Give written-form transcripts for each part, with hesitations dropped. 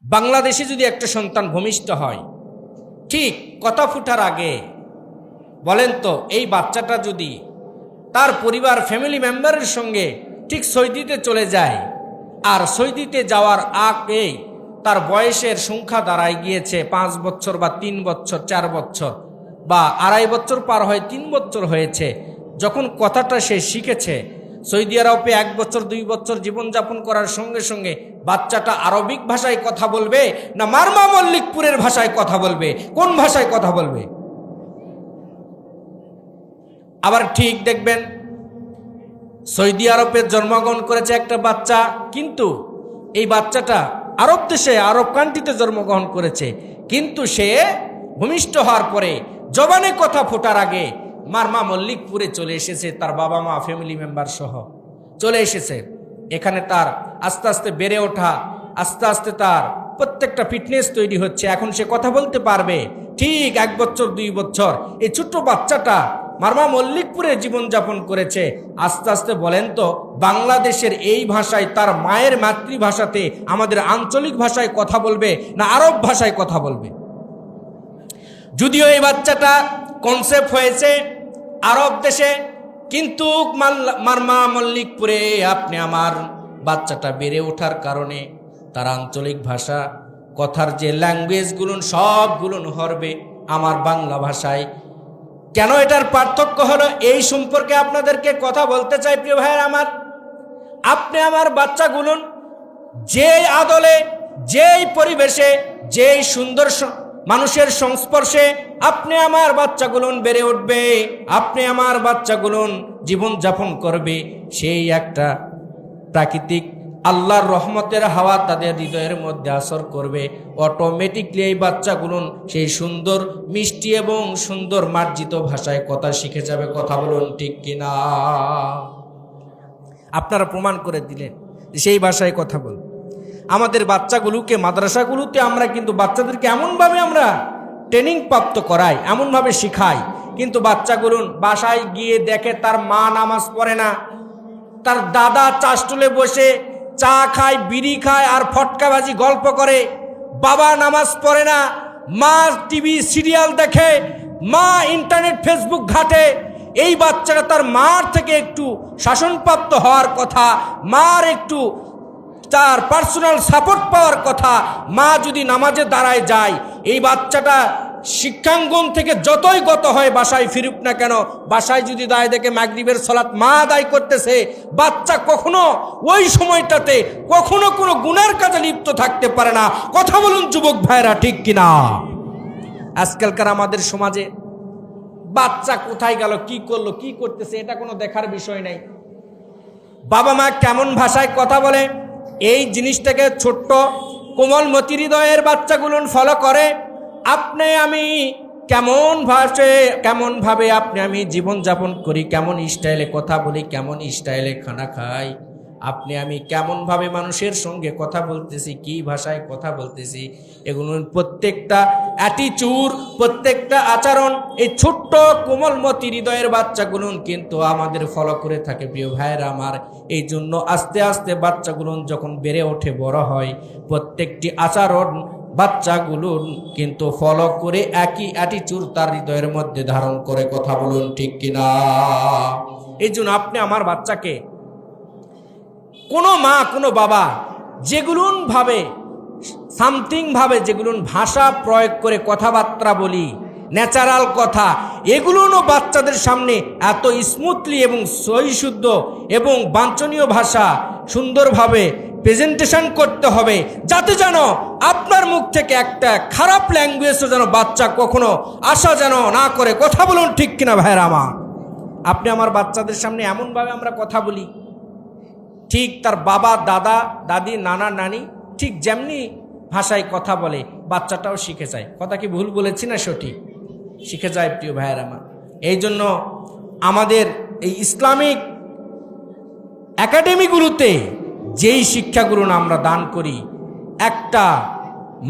বাংলাদেশে যদি একটা সন্তান ভূমিষ্ঠ হয়, ঠিক কথা ফুটার আগে বলেন তো এই বাচ্চাটা যদি তার পরিবার ফ্যামিলি মেম্বারের সঙ্গে ঠিক সৌদিতে চলে যায়, আর সৌদিতে যাওয়ার আগেই তার বয়সের সংখ্যা দাঁড়ায় গিয়েছে 5 বছর বা 3 বছর 4 বছর বা 2.5 বছর পার হয়ে 3 বছর হয়েছে, যখন কথাটা সে শিখেছে, সৌদি আরবে 1 বছর 2 বছর জীবনযাপন করার সঙ্গে সঙ্গে বাচ্চাটা আরবিক ভাষায় কথা বলবে না মারমা মল্লিকপুরের ভাষায় কথা বলবে? কোন ভাষায় কথা বলবে? আবার ঠিক দেখবেন সৌদি আরবে জন্মগ্রহণ করেছে একটা বাচ্চা, কিন্তু এই বাচ্চাটা আরব দেশে আরব কান্ট্রিতে জন্মগ্রহণ করেছে, কিন্তু সে ভূমিষ্ঠ হওয়ার পরে জবানে কথা ফোটার আগে মারমা মল্লিকপুরে চলে এসেছে, তার বাবা মা ফ্যামিলি মেম্বার সহ চলে এসেছে। এখানে তার আস্তে আস্তে বেড়ে ওঠা, আস্তে আস্তে তার প্রত্যেকটা ফিটনেস তৈরি হচ্ছে, এখন সে কথা বলতে পারবে। ঠিক 1 বছর 2 বছর এই ছোট্ট বাচ্চাটা মারমা মল্লিকপুরে জীবনযাপন করেছে। আস্তে আস্তে বলেন তো বাংলাদেশের এই ভাষায়, তার মায়ের মাতৃভাষাতে, আমাদের আঞ্চলিক ভাষায় কথা বলবে না আরব ভাষায় কথা বলবে? যদিও এই বাচ্চাটা কনসেপ্ট হয়েছে আরব দেশে, কিন্তু মারমা মল্লিকপুরে আপনি আমার বাচ্চাটা বেড়ে ওঠার কারণে তার আঞ্চলিক ভাষা কথার যে ল্যাঙ্গুয়েজগুলো সবগুলো হবে আমার বাংলা ভাষায়। কেন এটার পার্থক্য হলো এই সম্পর্কে আপনাদেরকে কথা বলতে চাই প্রিয় ভাইয়ের আমার। আপনি আমার বাচ্চাগুলো যেই আদলে, যেই পরিবেশে, যেই সুন্দর মানুষের সংস্পর্শে আপনি আমার বাচ্চাগুলো বেড়ে উঠবে, আপনি আমার বাচ্চাগুলো জীবনযাপন করবে, সেই একটা প্রাকৃতিক আল্লাহর রহমতের হাওয়া তাদের হৃদয়ের মধ্যে আসর করবে। অটোমেটিকলি এই বাচ্চাগুলো সেই সুন্দর মিষ্টি এবং সুন্দর মার্জিত ভাষায় কথা শিখে যাবে। কথা বলুন ঠিক কিনা? আপনারা প্রমাণ করে দিলেন সেই ভাষায় কথা বল। আমাদের বাচ্চাগুলোকে মাদ্রাসাগুলোতে আমরা কিন্তু বাচ্চাদেরকে এমনভাবে আমরা ট্রেনিং প্রাপ্ত করাই, এমনভাবে শিখাই, কিন্তু বাচ্চাগুলো বাসায় গিয়ে দেখে তার মা নামাজ পড়ে না, তার দাদা চাষটুলে বসে চা খায়, বিড়ি খায় আর ফটকাবাজি গল্প করে, বাবা নামাজ পড়ে না, মা টিভি সিরিয়াল দেখে, মা ইন্টারনেট ফেসবুক ঘাটে। এই বাচ্চাটা তার মার থেকে একটু শাসনপ্রাপ্ত হওয়ার কথা, মার একটু তার পার্সোনাল সাপোর্ট পাওয়ার কথা। মা যদি নামাজে দাঁড়ায় যায়, এই বাচ্চাটা শিক্ষাঙ্গন থেকে যতই গত হয় বাসায় ফিরুক না কেন, বাসায় যদি দায় দেখে মাগরিবের সালাত মা আদায় করতেছে, বাচ্চা কখনো ওই সময়টাতে কখনো কোনো গুনার কাজে লিপ্ত থাকতে পারে না। কথা বলুন যুবক ভাইরা ঠিক কিনা? আজকালকার আমাদের সমাজে বাচ্চা কোথায় গেল, কি করলো, কি করতেছে, এটা কোনো দেখার বিষয় নাই। বাবা মা কেমন ভাষায় কথা বলে এই জিনিসটাকে ছোট্ট কোমল মতি হৃদয়ের বাচ্চাগুলো ফলো করে। আপনি আমি কেমন ভাবে আপনি আমি জীবনযাপন করি, কেমন স্টাইলে কথা বলি, কেমন স্টাইলে খানা খাই, আপনি আমি কেমন ভাবে মানুষের সঙ্গে কথা বলতেছি, কি ভাষায় কথা বলতেছি, এগুলো প্রত্যেকটা অ্যাটিচিউড, প্রত্যেকটা আচরণ এই ছোট্ট কোমলমতি হৃদয়ের বাচ্চাগুলো কিন্তু আমাদের ফলো করে থাকে প্রিয় ভাইয়েরা আমার। এই জন্য আস্তে আস্তে বাচ্চাগুলো যখন বেড়ে ওঠে, বড় হয়, প্রত্যেকটি আচরণ বাচ্চাগুলো কিন্তু ফলো করে একই অ্যাটিচিউড তার হৃদয়ের মধ্যে ধারণ করে। কথা বলুন ঠিক কিনা? এই জন্য আপনি আমার বাচ্চাকে, কোনো মা কোনো বাবা যেগুলোন ভাবে সামথিং ভাবে যেগুলোন ভাষা প্রয়োগ করে কথাবার্তা বলি, ন্যাচারাল কথা, এগুলোও বাচ্চাদের সামনে এত স্মুথলি এবং সহিশুদ্ধ এবং বাঞ্ছনীয় ভাষা সুন্দরভাবে প্রেজেন্টেশন করতে হবে, যাতে যেন আপনার মুখ থেকে একটা খারাপ ল্যাঙ্গুয়েজও যেন বাচ্চা কখনো আশা যেন না করে। কথা বলুন ঠিক কিনা ভাইরা আমার? আপনি আমার বাচ্চাদের সামনে এমনভাবে আমরা কথা বলি, ঠিক তার বাবা দাদা দাদি নানা নানি ঠিক যেমনি ভাষায় কথা বলে বাচ্চাটাও শিখে যায়। কথা কি ভুল বলেছি না সঠিক? শিখে যায় প্রিয় ভাইয়ের আমার। এই জন্য আমাদের এই ইসলামিক একাডেমিগুলোতে যেই শিক্ষাগুলো আমরা দান করি, একটা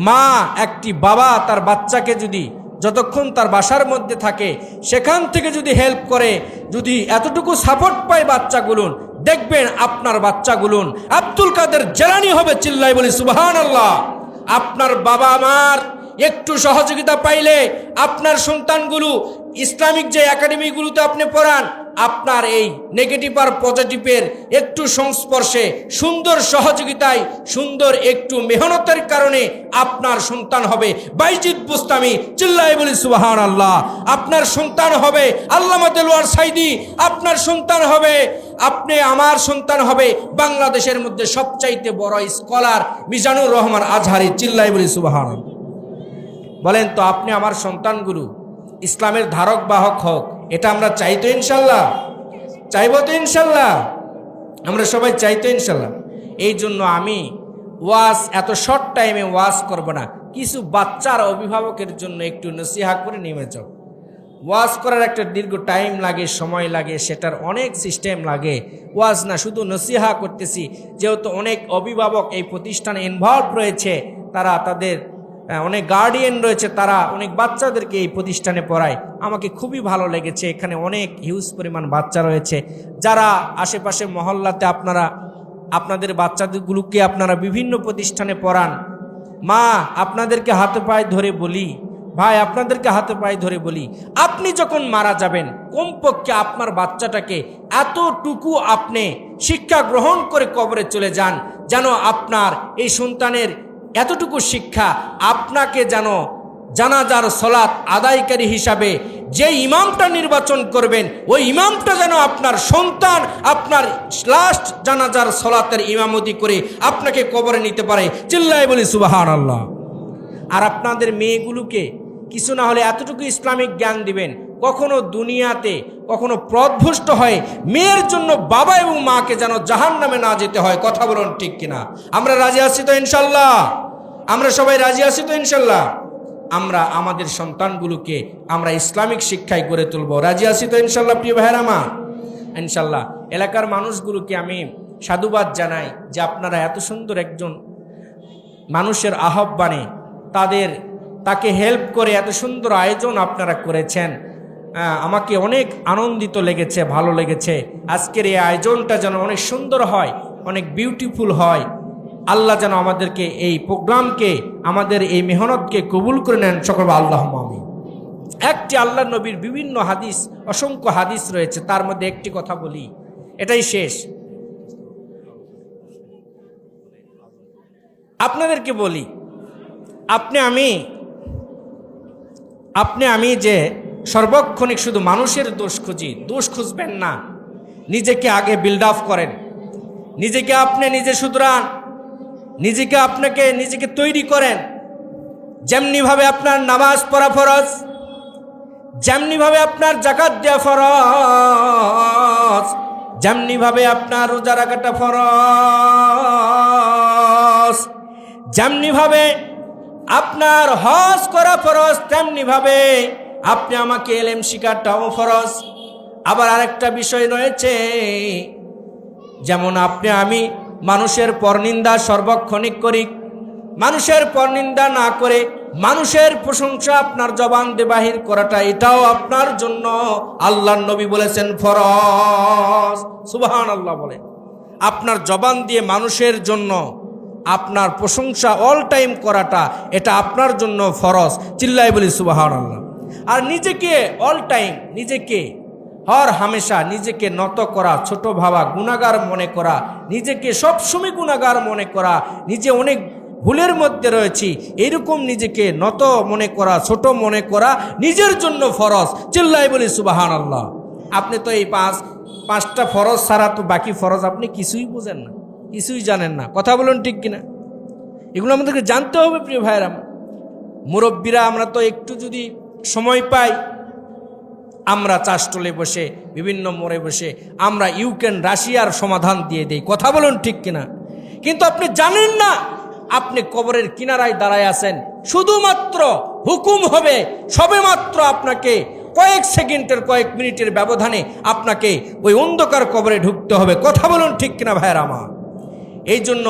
মা একটি বাবা তার বাচ্চাকে যদি যতক্ষণ তার বাসার মধ্যে থাকে সেখান থেকে যদি হেল্প করে, যদি এতটুকু সাপোর্ট পায় বাচ্চাগুলো, দেখবেন আপনার বাচ্চাগুলো আব্দুল কাদের জিলানী হবে। চিল্লাই বলি সুবহানাল্লাহ। আপনার বাবা মার একটু সহযোগিতা পাইলে আপনার সন্তানগুলো ইসলামিক যে একাডেমিগুলোতে আপনি পড়ান, আপনার এই নেগেটিভ আর পজিটিভের একটু সংস্পর্শে, সুন্দর সহযোগিতায়, সুন্দর একটু মেহনতের কারণে আপনার সন্তান হবে বাইজিদ বুস্তামি। চিল্লায় বলি সুবহানাল্লাহ। আপনার সন্তান হবে আল্লামা দেলোয়ার সাইদি, আপনার সন্তান হবে, আমার সন্তান হবে বাংলাদেশের মধ্যে সবচাইতে বড় স্কলার মিজানুর রহমান আজহারি। চিল্লায় বলি সুবহানাল্লাহ। বলেন তো আপনি আমার সন্তানগুলো ইসলামের ধারক বাহক হোক, এটা আমরা চাইতো ইনশাল্লাহ? চাইব তো ইনশাল্লাহ? আমরা সবাই চাইতো ইনশাল্লাহ? এই জন্য আমি ওয়াজ এত শর্ট টাইমে ওয়াজ করব না, কিছু বাচ্চার অভিভাবকের জন্য একটু নসিহা করে নেমে যাও। ওয়াজ করার একটা দীর্ঘ টাইম লাগে, সময় লাগে, সেটার অনেক সিস্টেম লাগে। ওয়াজ না, শুধু নসিহা করতেছি। যেহেতু অনেক অভিভাবক এই প্রতিষ্ঠানে ইনভলভ রয়েছে, তারা তাদের অনেক গার্ডিয়ান রয়েছে, তারা অনেক বাচ্চাদেরকে এই প্রতিষ্ঠানে পড়ায়। আমাকে খুবই ভালো লেগেছে, এখানে অনেক হিউজ পরিমাণ বাচ্চা রয়েছে। যারা আশেপাশে মহল্লাতে আপনাদের বাচ্চাদেরগুলোকে আপনারা বিভিন্ন প্রতিষ্ঠানে পড়ান, মা আপনাদেরকে হাতে পায়ে ধরে বলি, ভাই আপনাদেরকে হাতে পায়ে ধরে বলি, আপনি যখন মারা যাবেন কমপক্ষে আপনার বাচ্চাটাকে এতটুকু আপনি শিক্ষা গ্রহণ করে কবরে চলে যান, যেন আপনার এই সন্তানের এতটুকু শিক্ষা আপনাকে যেন জানাজার সলাত আদায়কারী হিসাবে যে ইমামটা নির্বাচন করবেন, ওই ইমামটা যেন আপনার সন্তান আপনার লাস্ট জানাজার সলাতের ইমামতি করে আপনাকে কবরে নিতে পারে। চিল্লায় বলি সুবহানাল্লাহ। আর আপনাদের মেয়েগুলোকে কিছু না হলে এতটুকু ইসলামিক জ্ঞান দিবেন, কখনো দুনিয়াতে কখনো পথভ্রষ্ট হয় মেয়ের জন্য বাবা এবং মাকে যেন জাহান্নামে না যেতে হয়। কথা বলুন ঠিক কিনা? আমরা রাজি আছি তো ইনশাল্লাহ? আমরা সবাই রাজি আছি তো ইনশাল্লাহ? আমরা আমাদের সন্তানগুলোকে আমরা ইসলামিক শিক্ষায় গড়ে তুলবো। রাজি আছি তো ইনশাল্লাহ প্রিয় ভাইয়েরা আমার? ইনশাল্লাহ। এলাকার মানুষগুলোকে আমি সাধুবাদ জানাই যে আপনারা এত সুন্দর একজন মানুষের আহ্বানে তাকে হেল্প করে এত সুন্দর আয়োজন আপনারা করেছেন। আমাকে অনেক আনন্দিত লেগেছে, ভালো লেগেছে। আজকের এই আয়োজনটা যেন অনেক সুন্দর হয়, অনেক বিউটিফুল হয়। আল্লাহ যেন আমাদেরকে এই প্রোগ্রামকে, আমাদের এই মেহনতকে কবুল করে নেন। সকল আল্লাহুম্মা আমিন। একটি আল্লাহ নবীর বিভিন্ন হাদিস, অসংখ্য হাদিস রয়েছে, তার মধ্যে একটি কথা বলি, এটাই শেষ। আপনাদেরকে বলি, আপনি আমি যে সর্বক্ষণিক শুধু মানুষের দোষ খুঁজি, দোষ খুঁজবেন না। নিজেকে আগে বিল্ড আপ করেন, নিজেকে আপনি নিজে শুধরান, নিজেকে তৈরি করেন। যেমনিভাবে আপনার নামাজ পড়া ফরজ, যেমনিভাবে আপনার যাকাত দেওয়া ফরজ, যেমনিভাবে আপনার রোজা রাখাটা ফরজ, যেমনিভাবে আপনার হজ করা ফরজ, তেমনিভাবে আপনি আমাকে ইলম শিখাটাও ফরজ। আবার আরেকটা বিষয় রয়েছে, যেমন আমি মানুষের পরনিন্দা সর্বক্ষণিক করি, মানুষের পরনিন্দা না করে মানুষের প্রশংসা আপনার জবান দিয়ে বাহির করাটা, এটাও আপনার জন্য আল্লাহর নবী বলেছেন ফরজ। সুবহানাল্লাহ বলে। আপনার জবান দিয়ে মানুষের জন্য আপনার প্রশংসা অল টাইম করাটা, এটা আপনার জন্য ফরজ। চিল্লাই বলি সুবহানাল্লাহ। আর নিজেকে অল টাইম, নিজেকে হর হামেশা নিজেকে নত করা, ছোট ভাবা, গুনাহগার মনে করা, নিজেকে সবসময় গুনাহগার মনে করা, নিজে অনেক ভুলের মধ্যে রয়েছি এরকম নিজেকে নত মনে করা, ছোট মনে করা নিজের জন্য ফরজ। চিল্লাই বলি সুবহানাল্লাহ। আপনি তো এই পাঁচটা ফরজ ছাড়া তো বাকি ফরজ আপনি কিছুই বুঝেন না, কিছুই জানেন না। কথা বলুন ঠিক কিনা? এগুলো আমাদেরকে জানতে হবে প্রিয় ভাইয়েরা। মুরব্বীরা আমরা তো একটু যদি সময় পাই, আমরা চাষটলে বসে, বিভিন্ন মোড়ে বসে আমরা ইউক্রেন রাশিয়ার সমাধান দিয়ে দেই। কথা বলুন ঠিক কিনা? কিন্তু আপনি জানেন না, আপনি কবরের কিনারায় দাঁড়ায় আছেন, শুধুমাত্র হুকুম হবে, সবেমাত্র আপনাকে কয়েক সেকেন্ডের, কয়েক মিনিটের ব্যবধানে আপনাকে ওই অন্ধকার কবরে ঢুকতে হবে। কথা বলুন ঠিক কিনা ভাইয়েরা আমার? এই জন্য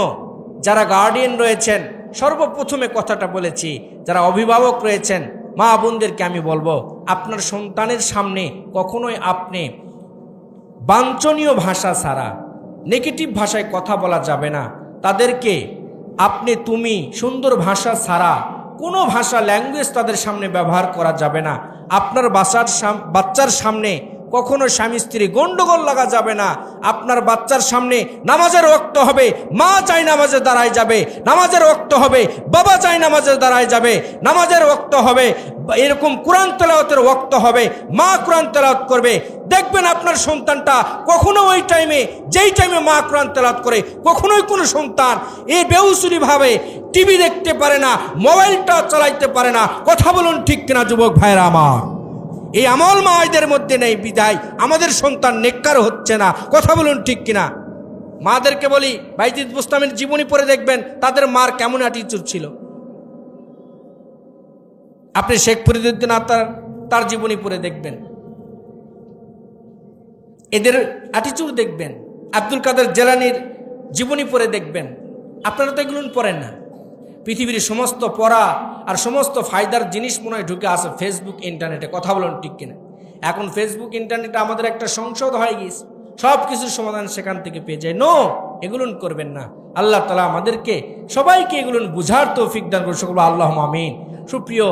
যারা গার্ডিয়ান রয়েছেন, সর্বপ্রথমে কথাটা বলেছি, যারা অভিভাবক রয়েছেন, মা বোনদেরকে আমি বলবো, আপনার সন্তানের সামনে কখনোই আপনি বাঞ্ছনীয় ভাষা ছাড়া, নেগেটিভ ভাষায় কথা বলা যাবে না। তাদেরকে আপনি তুমি সুন্দর ভাষা ছাড়া কোনো ভাষা ল্যাঙ্গুয়েজ তাদের সামনে ব্যবহার করা যাবে না। আপনার বাচ্চার সামনে কখনো স্বামী স্ত্রী গন্ডগোল লাগা যাবে না। আপনার বাচ্চার সামনে নামাজের ওয়াক্ত হবে, মা চাই নামাজে দাঁড়ায় যাবে, নামাজের ওয়াক্ত হবে, বাবা চাই নামাজে দাঁড়ায় যাবে, নামাজের ওয়াক্ত হবে, এরকম কোরআন তেলাওয়াতের ওয়াক্ত হবে, মা কোরআন তেলাওয়াত করবে। দেখবেন আপনার সন্তানটা কখনো ওই টাইমে, যেই টাইমে মা কোরআন তেলাওয়াত করে, কখনোই কোনো সন্তান এই বেউসুরিভাবে টিভি দেখতে পারে না, মোবাইলটা চালাইতে পারে না। কথা বলুন ঠিক কিনা যুবক ভাইরা আমার? এই আমল মায়েদের মধ্যে নেই বিদায় আমাদের সন্তান নেককার হচ্ছে না। কথা বলুন ঠিক কিনা? মাদেরকে বলি, বাইজিদ বুস্তামের জীবনী পড়ে দেখবেন তাদের মার কেমন অ্যাটিটিউড ছিল। আপনি শেখ ফরিদউদ্দিন তার জীবনী পড়ে দেখবেন, এদের অ্যাটিটিউড দেখবেন। আব্দুল কাদের জেলানির জীবনী পড়ে দেখবেন। আপনারা তো এগুলো পড়েন না। পৃথিবীর সমস্ত পড়া আর সমস্ত ফায়দার জিনিস মনে হয় ঢুকে আসে ফেসবুক ইন্টারনেটে। কথা বলুন ঠিক কিনা? এখন ফেসবুক ইন্টারনেটে আমাদের একটা সংসদ হয়ে গিয়েছে, সব কিছুর সমাধান সেখান থেকে পেয়ে যায়। নো, এগুলো করবেন না। আল্লাহ তাআলা আমাদেরকে সবাইকে এগুলো বুঝার তৌফিক দান করুন, সকল আল্লাহুম্মা আমিন। সুপ্রিয়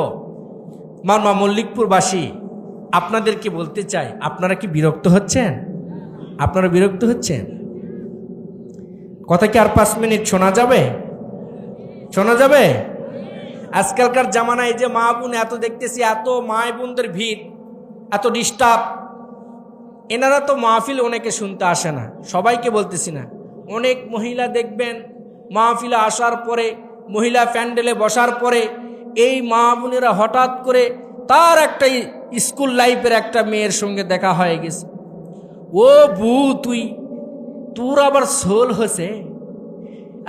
মারমা মল্লিকপুরবাসী, আপনাদেরকে বলতে চাই, আপনারা কি বিরক্ত হচ্ছেন? আপনারা বিরক্ত হচ্ছেন? কথা কি আর 5 মিনিট শোনা যাবে? শোনা যাবে? আজকালকার জামানায় যে মা বোন এত দেখতেছি, এত মা বোনদের ভিড়, এত ডিস্টার্ব, এনারা তো মাহফিল অনেকে শুনতে আসে না, সবাইকে বলতেছি না। অনেক মহিলা দেখবেন মাহফিলে আসার পরে, মহিলা প্যান্ডেলে বসার পরে এই মা বোনেরা হঠাৎ করে তার একটা স্কুল লাইফের একটা মেয়ের সঙ্গে দেখা হয়ে গেছে। ও বু, তোর আবার সোল হয়েছে?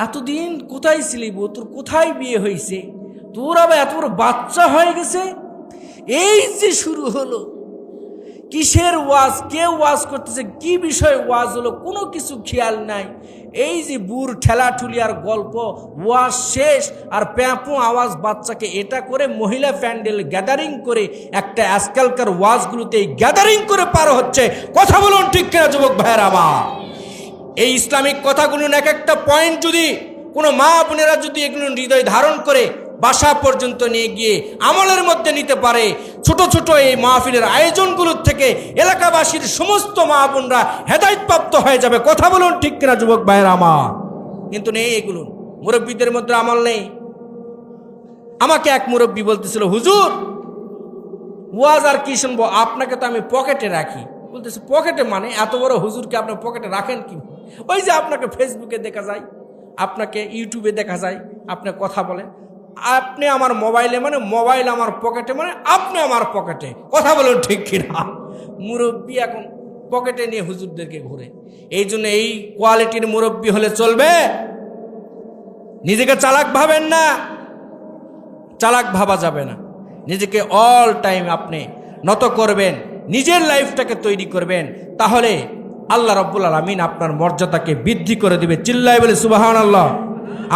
এতদিন কোথায় ছিলি বউ? তোর কোথায় বিয়ে হয়েছে? তোর আবার এত বড় বাচ্চা হয়ে গেছে? এই যে শুরু হলো, কিসের ওয়াজ, কে ওয়াজ করতেছে, কি বিষয়ে ওয়াজ হলো, কোনো কিছু খেয়াল নাই। এই যে বুর ঠেলাঠুলি আর গল্প, ওয়াজ শেষ আর প্যাঁপো আওয়াজ বাচ্চাকে এটা করে মহিলা প্যান্ডেল গ্যাদারিং করে একটা আজকালকার ওয়াজগুলোতে গ্যাদারিং করে পার হচ্ছে। কথা বলুন ঠিক কিনা যুবক ভাইয়েরা আমার? এই ইসলামিক কথাগুলো এক একটা পয়েন্ট যদি কোনো মা বোনেরা যদি এগুলো হৃদয় ধারণ করে বাসা পর্যন্ত নিয়ে গিয়ে আমলের মধ্যে নিতে পারে, ছোট ছোট এই মাহফিলের আয়োজনগুলোর থেকে এলাকাবাসীর সমস্ত মা বোনরা হেদায়েতপ্রাপ্ত হয়ে যাবে। কথা বলুন ঠিক কিনা যুবক ভাইয়েরা আমার? কিন্তু নেই এগুলো, মুরব্বীদের মধ্যে আমল নেই। আমাকে এক মুরব্বী বলতেছিল, হুজুর ওয়াজ আর কি শুনবো, আপনাকে তো আমি পকেটে রাখি। বলতেছে পকেটে মানে? এত বড় হুজুরকে আপনি পকেটে রাখেন কি? ওই যে আপনাকে ফেসবুকে দেখা যায়, আপনাকে ইউটিউবে দেখা যায়, আপনি কথা বলেন। আপনি আমার মোবাইলে মানে, মোবাইল আমার পকেটে মানে আপনি আমার পকেটে। কথা বলুন ঠিক কিনা? মুরব্বী এখন পকেটে নিয়ে হুজুরদেরকে ঘুরে। এই জন্য এই কোয়ালিটির মুরব্বী হলে চলবে? নিজেকে চালাক ভাবেন না, চালাক ভাবা যাবে না। নিজেকে অল টাইম আপনি নত করবেন, নিজের লাইফটাকে তৈরি করবেন, তাহলে আল্লাহ রাব্বুল আলামিন আপনার মর্যাদাকে বৃদ্ধি করে দিবে। চিল্লায় বলে সুবহানাল্লাহ।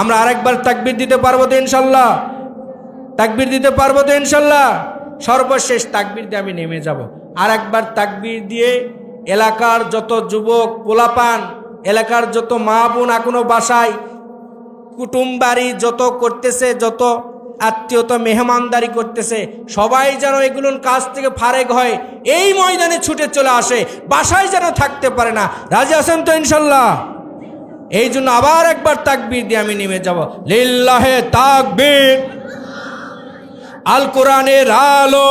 আমরা আরেকবার তাকবীর দিতে পারবো তো ইনশাল্লাহ? তাকবীর দিতে পারবো তো ইনশাল্লাহ? সর্বশেষ তাকবীর দিয়ে আমি নেমে যাব। আরেকবার তাকবীর দিয়ে এলাকার যত যুবক পোলাপান, এলাকার যত মা বোন এখনো বাসায় কুটুম বাড়ি যত করতেছে, যত আত্মীয়তা মেহমানদারি করতেছে, সবাই যেন এগুলোর কাজ থেকে ফারেক হয়, এই ময়দানে ছুটে চলে আসে, বাসায় যেন থাকতে পারে না। রাজি আছেন তো ইনশাল্লাহ? এই জন্য আবার একবার তাকবীর দিয়ে আমি নেমে যাব। লিল্লাহে তাকবীর। আল কোরআনের আলো,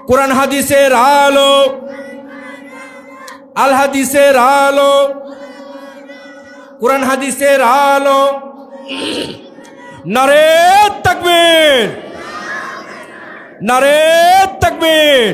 কোরআন হাদিসের আলো, আল হাদিসের আলো, কোরআন হাদিসের আলো। নারে তাকবীর, নারে তাকবীর।